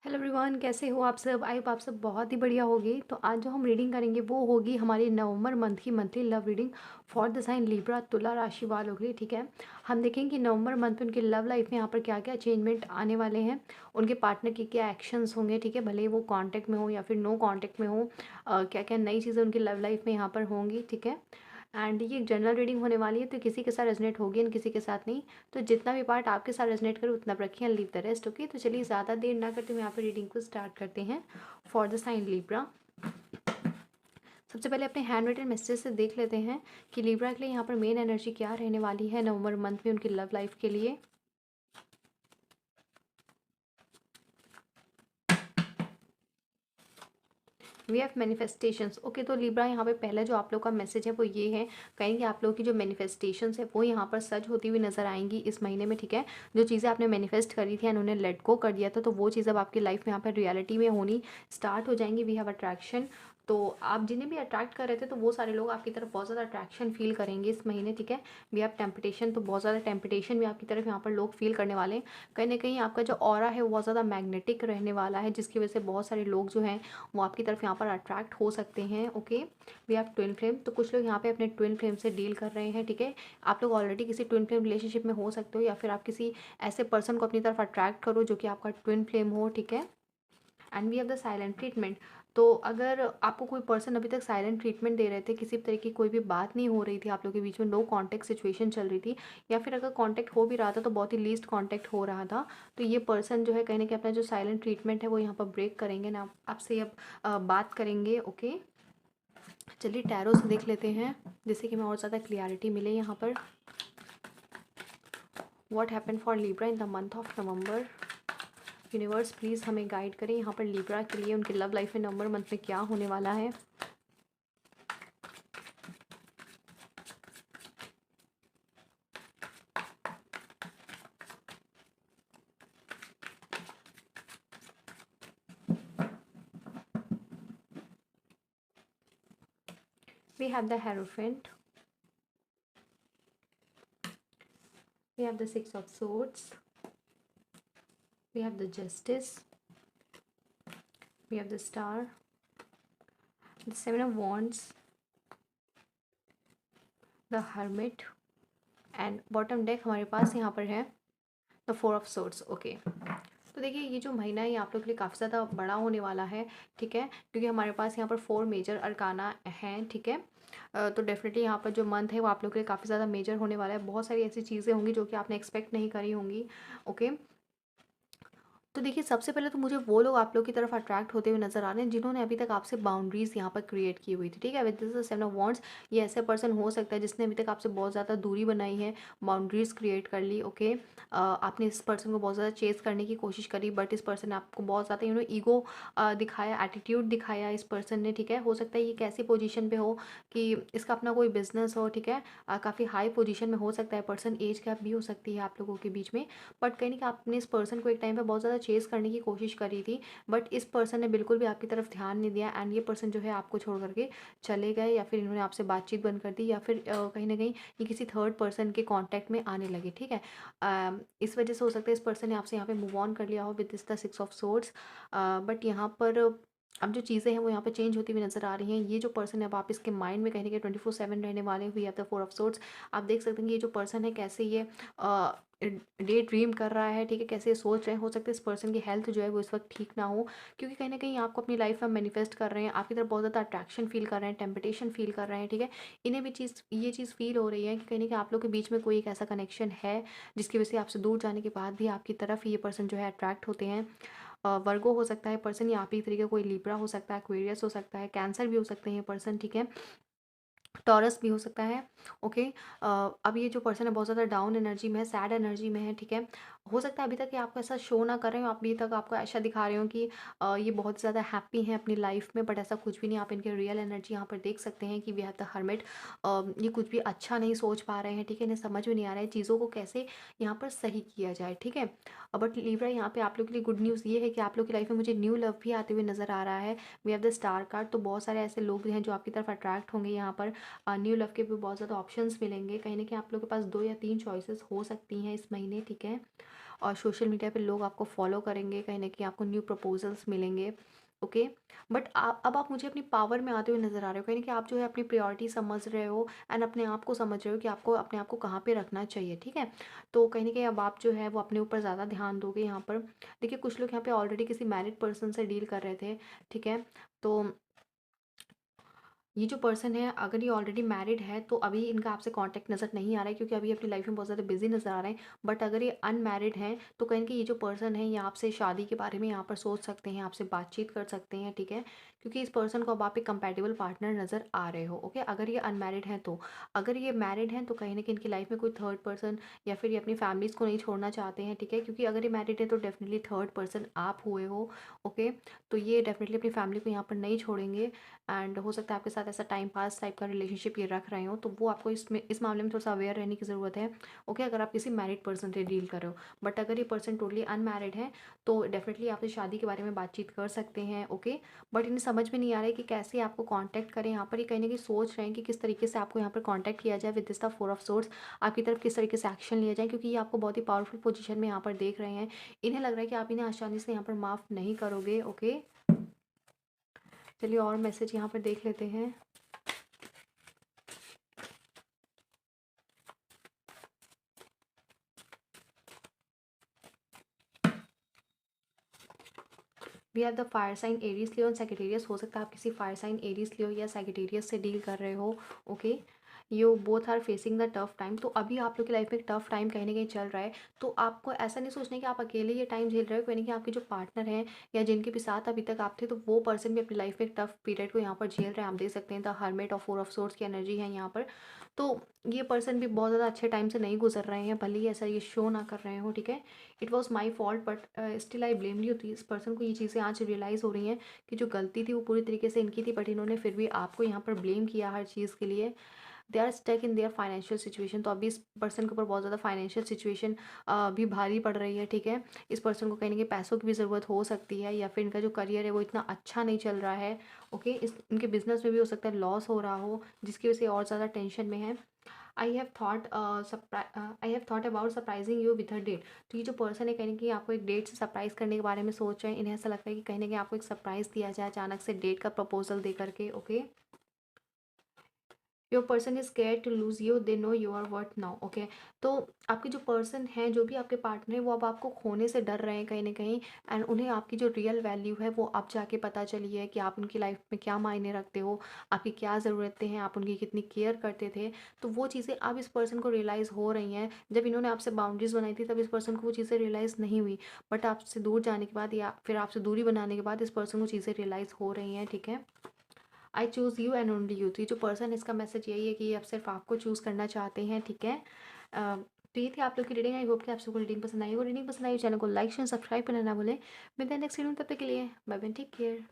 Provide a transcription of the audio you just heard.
Hello everyone, कैसे हो आप सब? आई होप आप सब बहुत ही बढ़िया होगी। तो आज जो हम रीडिंग करेंगे वो होगी हमारी नवंबर मंथ की monthly love reading for the sign Libra तुला राशि वालों के लिए। ठीक है, हम देखेंगे कि नवंबर मंथ में उनकी लव लाइफ में यहाँ पर क्या क्या चेंजमेंट आने वाले हैं, उनके पार्टनर के क्या एक्शंस होंगे। ठीक है, भले ही वो कांटेक्ट में हो या फिर नो कांटेक्ट में हो, क्या क्या नई चीज़ें उनकी लव लाइफ में यहाँ पर होंगी। ठीक है, एंड ये एक जनरल रीडिंग होने वाली है, तो किसी के साथ रेजोनेट होगी एंड किसी के साथ नहीं। तो जितना भी पार्ट आपके साथ रेजोनेट करे उतना रखिए and leave the rest. Okay, तो चलिए ज़्यादा देर ना करते हुए यहाँ पर रीडिंग को स्टार्ट करते हैं फॉर द साइन लिब्रा। सबसे पहले अपने हैंड रिटन मैसेज से देख लेते हैं कि लिब्रा के लिए यहाँ पर मेन एनर्जी क्या रहने वाली है नवंबर मंथ में उनकी लव लाइफ के लिए। वे हैव मैनिफेस्टेशंस। ओके, तो लिब्रा यहाँ पे पहला जो आप लोग का मैसेज है वो ये है, कहेंगे आप लोगों की जो मैनिफेस्टेशंस है वो यहाँ पर सच होती हुई नजर आएंगी इस महीने में। ठीक है, जो चीज़ें आपने मैनिफेस्ट करी थी एंड उन्हें लेट गो कर दिया था, तो वो चीज़ अब आपकी लाइफ में यहाँ पर रियलिटी में होनी स्टार्ट हो जाएंगी। We have attraction. तो आप जिन्हें भी अट्रैक्ट कर रहे थे तो वो सारे लोग आपकी तरफ बहुत ज़्यादा अट्रैक्शन फील करेंगे इस महीने। ठीक है, वी हैव टेम्पटेशन, तो बहुत ज़्यादा टेम्पटेशन भी आपकी तरफ यहाँ पर लोग फील करने वाले हैं। कहीं ना कहीं आपका जो ऑरा है वो बहुत ज़्यादा मैग्नेटिक रहने वाला है, जिसकी वजह से बहुत सारे लोग जो हैं वो आपकी तरफ यहाँ पर अट्रैक्ट हो सकते हैं। Okay, we have twin flame, तो कुछ लोग यहाँ पे अपने ट्विन फ्लेम से डील कर रहे हैं। ठीक है, आप लोग ऑलरेडी किसी ट्विन फ्लेम रिलेशनशिप में हो सकते हो या फिर आप किसी ऐसे पर्सन को अपनी तरफ अट्रैक्ट करो जो कि आपका ट्विन फ्लेम हो। ठीक है, and we have the silent treatment. तो अगर आपको कोई पर्सन अभी तक साइलेंट ट्रीटमेंट दे रहे थे, किसी तरह की कोई भी बात नहीं हो रही थी आप लोगों के बीच में, नो कांटेक्ट सिचुएशन चल रही थी, या फिर अगर कांटेक्ट हो भी रहा था तो बहुत ही लीस्ट कांटेक्ट हो रहा था, तो ये पर्सन जो है कहीं ना कहीं अपना जो साइलेंट ट्रीटमेंट है वो यहाँ पर ब्रेक करेंगे ना, आपसे अब बात करेंगे। ओके, चलिए टैरो से देख लेते हैं जिससे कि हमें और ज़्यादा क्लियरिटी मिले यहाँ पर। What happen for Libra in the month of November. Universe please हमें गाइड करें यहाँ पर लिब्रा के लिए उनकी लव लाइफ में नवंबर मंथ में क्या होने वाला है। We have the Hierophant. We have the Six of Swords. We have the Justice. We have the Star. The Seven of Wands. The Hermit. And bottom deck हमारे पास यहाँ पर है the four of swords. Okay, तो देखिए ये जो महीना है आप लोग के लिए काफ़ी ज़्यादा बड़ा होने वाला है। ठीक है, क्योंकि हमारे पास यहाँ पर 4 मेजर अरकाना हैं। ठीक है, तो डेफिनेटली यहाँ पर जो मंथ है वो आप लोग के लिए काफ़ी ज़्यादा मेजर होने वाला है। बहुत सारी ऐसी चीज़ें होंगी जो कि आपने एक्सपेक्ट नहीं करी होंगी। ओके, तो देखिए सबसे पहले तो मुझे वो लोग आप लोग की तरफ अट्रैक्ट होते हुए नजर आ रहे हैं जिन्होंने अभी तक आपसे बाउंड्रीज यहाँ पर क्रिएट की हुई थी। ठीक है, with this seven of wands, ये ऐसे पर्सन हो सकता है जिसने अभी तक आपसे बहुत ज़्यादा दूरी बनाई है, बाउंड्रीज क्रिएट कर ली। ओके, आपने इस पर्सन को बहुत ज़्यादा चेस करने की कोशिश करी, बट इस पर्सन ने आपको बहुत ज़्यादा ईगो दिखाया, एटीट्यूड दिखाया इस पर्सन ने। ठीक है, हो सकता है ये कैसी पोजीशन पे हो कि इसका अपना कोई बिजनेस हो। ठीक है, काफ़ी हाई पोजीशन में हो सकता है पर्सन, एज गैप भी हो सकती है आप लोगों के बीच में, बट कहीं ना कहीं आपने इस पर्सन को एक टाइम पे बहुत ज़्यादा चेस करने की कोशिश करी थी, बट इस पर्सन ने बिल्कुल भी आपकी तरफ ध्यान नहीं दिया एंड ये पर्सन जो है आपको छोड़ करके चले गए, या फिर इन्होंने आपसे बातचीत बंद कर दी, या फिर कहीं ना कहीं ये किसी थर्ड पर्सन के कांटेक्ट में आने लगे। ठीक है, इस वजह से हो सकता है इस पर्सन ने आपसे यहाँ पे मूव ऑन कर लिया हो with this the six of swords. But यहाँ पर अब जो चीज़ें हैं वो यहाँ पे चेंज होती हुई नजर आ रही हैं। ये जो पर्सन है अब आप इसके माइंड में कहीं ना कहीं 24/7 रहने वाले हुए, या द फोर ऑफ सोर्ड्स। आप देख सकते हैं कि ये जो पर्सन है कैसे ये डे ड्रीम कर रहा है। ठीक है, कैसे सोच रहे हैं, हो सकता है इस पर्सन की हेल्थ जो है वो इस वक्त ठीक ना हो, क्योंकि कहीं ना कहीं आपको अपनी लाइफ में मैनिफेस्ट कर रहे हैं, आपकी तरफ बहुत ज़्यादा अट्रैक्शन फील कर रहे हैं, टेम्पटेशन फील कर रहे हैं। ठीक है, इन्हें भी ये चीज़ फील हो रही है कि कहीं ना कहीं आप लोग के बीच में कोई एक ऐसा कनेक्शन है जिसकी वजह से आपसे दूर जाने के बाद भी आपकी तरफ ये पर्सन जो है अट्रैक्ट होते हैं। वर्गो हो सकता है पर्सन, या आप ही तरीके कोई लिब्रा हो सकता है, एक्वेरियस हो सकता है, कैंसर भी हो सकते हैं ये पर्सन। ठीक है, टॉरस भी हो सकता है। ओके, अब ये जो पर्सन है बहुत ज़्यादा डाउन एनर्जी में है, सैड एनर्जी में है। ठीक है, हो सकता है अभी तक ये आपको ऐसा शो ना कर रहे हो, अभी तक आपको ऐसा दिखा रहे हो कि ये बहुत ज़्यादा हैप्पी हैं अपनी लाइफ में, बट ऐसा कुछ भी नहीं। आप इनके रियल एनर्जी यहाँ पर देख सकते हैं कि वी हैव द हर्मिट। ये कुछ भी अच्छा नहीं सोच पा रहे हैं। ठीक है, इन्हें समझ में नहीं आ रहा है चीज़ों को कैसे यहाँ पर सही किया जाए। ठीक है, बट लिब्रा यहाँ पे आप लोग के लिए गुड न्यूज़ ये है कि आप लोग की लाइफ में मुझे न्यू लव भी आते हुए नज़र आ रहा है। We have the star card, तो बहुत सारे ऐसे लोग हैं जो आपकी तरफ अट्रैक्ट होंगे यहाँ पर। न्यू लव के भी बहुत ज़्यादा ऑप्शंस मिलेंगे, कहीं ना कहीं आप लोग के पास 2 या 3 चॉइसेस हो सकती हैं इस महीने। ठीक है, और सोशल मीडिया पे लोग आपको फॉलो करेंगे, कहीं न कहीं आपको न्यू प्रपोज़ल्स मिलेंगे, ओके। बट अब आप मुझे अपनी पावर में आते हुए नज़र आ रहे हो, कहीं न कहीं आप जो है अपनी प्रायोरिटी समझ रहे हो एंड अपने आप को समझ रहे हो कि आपको अपने आप को कहाँ पे रखना चाहिए, ठीक है? तो कहीं न कहीं अब आप जो है वो अपने ऊपर ज़्यादा ध्यान दोगे यहाँ पर। देखिए कुछ लोग यहाँ पे ऑलरेडी किसी मैरिड पर्सन से डील कर रहे थे, ठीक है? तो ये जो पर्सन है अगर ये ऑलरेडी मैरिड है तो अभी इनका आपसे कांटेक्ट नज़र नहीं आ रहा है, क्योंकि अभी अपनी लाइफ में बहुत ज़्यादा बिजी नज़र आ रहे हैं। बट अगर ये अनमैरिड हैं तो कहीं न कहीं ये जो पर्सन है ये आपसे शादी के बारे में यहाँ पर सोच सकते हैं, आपसे बातचीत कर सकते हैं, ठीक है? क्योंकि इस पर्सन को अब आप एक कंपैटिबल पार्टनर नज़र आ रहे हो, ओके? अगर ये अनमैरिड हैं तो। अगर ये मैरिड हैं तो कहीं न कहीं इनकी लाइफ में कोई थर्ड पर्सन या फिर ये अपनी फैमिलीज़ को नहीं छोड़ना चाहते हैं, ठीक है? क्योंकि अगर ये मैरिड है तो डेफ़िनिटली थर्ड पर्सन आप हुए हो, ओके? तो ये डेफ़िनिटली अपनी फैमिली को यहाँ पर नहीं छोड़ेंगे एंड हो सकता है आपके साथ ऐसा टाइम पास टाइप का रिलेशनशिप ये रख रहे हो, तो वो आपको इस मामले में थोड़ा-सा अवेयर रहने की ज़रूरत है, ओके? अगर आप किसी मैरिड पर्सन से डील कर रहे हो। बट अगर ये पर्सन टोटली अनमैरिड है, तो डेफ़िनिटली आपसे शादी के बारे में बातचीत कर सकते हैं, ओके? बट इन्हें समझ में नहीं आ रहा है कि कैसे आपको कॉन्टैक्ट करें। यहाँ पर ये कहीं न कहीं सोच रहे हैं कि किस तरीके से आपको यहाँ पर कॉन्टैक्ट किया जाए with this the four of swords. आपकी तरफ किस तरीके से एक्शन लिया जाए, क्योंकि ये आपको बहुत ही पावरफुल पोजीशन में यहाँ पर देख रहे हैं। इन्हें लग रहा है कि आप इन्हें आसानी से यहाँ पर माफ़ नहीं करोगे, ओके? चलिए और मैसेज यहाँ पर देख लेते हैं। We have the fire sign Aries Leo and Sagittarius. हो सकता है आप किसी फायर साइन एरीज लियो या सैजिटेरियस से डील कर रहे हो, okay? You both are facing the tough time. तो अभी आप लोग की लाइफ में एक टफ टाइम कहीं न कहीं चल रहा है, तो आपको ऐसा नहीं सोचना है कि आप अकेले ये टाइम झेल रहे हो, कहीं न कहीं आपके जो पार्टनर हैं या जिनके भी साथ अभी तक आप थे, तो वो पर्सन भी अपनी लाइफ में एक टफ पीरियड को यहाँ पर झेल रहे हैं। आप देख सकते हैं द हर्मिट और फोर ऑफ सोर्ड्स की एनर्जी है यहाँ पर। तो ये पर्सन भी बहुत ज़्यादा अच्छे टाइम से नहीं गुजर रहे हैं, भले ही ऐसा ये शो ना कर रहे हो, ठीक है? It was my fault but still I blame you. तो इस पर्सन को ये चीज़ें आज रियलाइज़ हो रही हैं कि जो गलती थी वो पूरी तरीके से इनकी थी, बट इन्होंने फिर भी आपको यहाँ पर ब्लेम किया हर चीज़ के लिए। They are stuck in their financial situation. तो अभी इस पर्सन के ऊपर बहुत ज़्यादा फाइनेंशियल सिचुएशन भी भारी पड़ रही है, ठीक है? इस पर्सन को कहीं न कहीं पैसों की भी ज़रूरत हो सकती है, या फिर इनका जो करियर है वो इतना अच्छा नहीं चल रहा है, ओके? इनके बिजनेस में भी हो सकता है लॉस हो रहा हो, जिसकी वजह से और ज़्यादा टेंशन में है। I have thought about surprising you with a date. तो ये जो पर्सन है कहीं न कहीं आपको एक डेट से सरप्राइज़ करने के बारे में सोच रहे हैं। इन्हें ऐसा लगता है कि कहीं न कहीं आपको एक सरप्राइज़ दिया जाए अचानक से डेट का प्रपोज़ल दे करके, okay? Your person is scare to lose you, they know you are worth now, okay? तो आपके जो पर्सन हैं, जो भी आपके पार्टनर है, वो अब आपको खोने से डर रहे हैं कहीं ना कहीं, एंड उन्हें आपकी जो रियल वैल्यू है वो अब जाके पता चली है कि आप उनकी लाइफ में क्या मायने रखते हो, आपकी क्या ज़रूरतें हैं, आप उनकी कितनी केयर करते थे। तो वो चीज़ें अब इस पर्सन को रियलाइज़ हो रही हैं। जब इन्होंने आपसे बाउंड्रीज बनाई थी तब इस पर्सन को वो चीज़ें रियलाइज़ नहीं हुई, बट आपसे दूर जाने के बाद या फिर आपसे दूरी बनाने के बाद इस पर्सन को चीज़ें रियलाइज़ हो रही हैं, ठीक है? I choose you and only you. तो ये जो पर्सन है इसका मैसेज यही है कि ये अब सिर्फ आपको चूज़ करना चाहते हैं, ठीक है? तो ये थी आप लोग की रीडिंग। आई होप कि आप सबको रीडिंग पसंद आई हो। रीडिंग पसंद आई चैनल को लाइक शेयर सब्सक्राइब करना ना भूलें। मिलते हैं नेक्स्ट वीडियो में, तब तक के लिए बाय बाय, टेक केयर।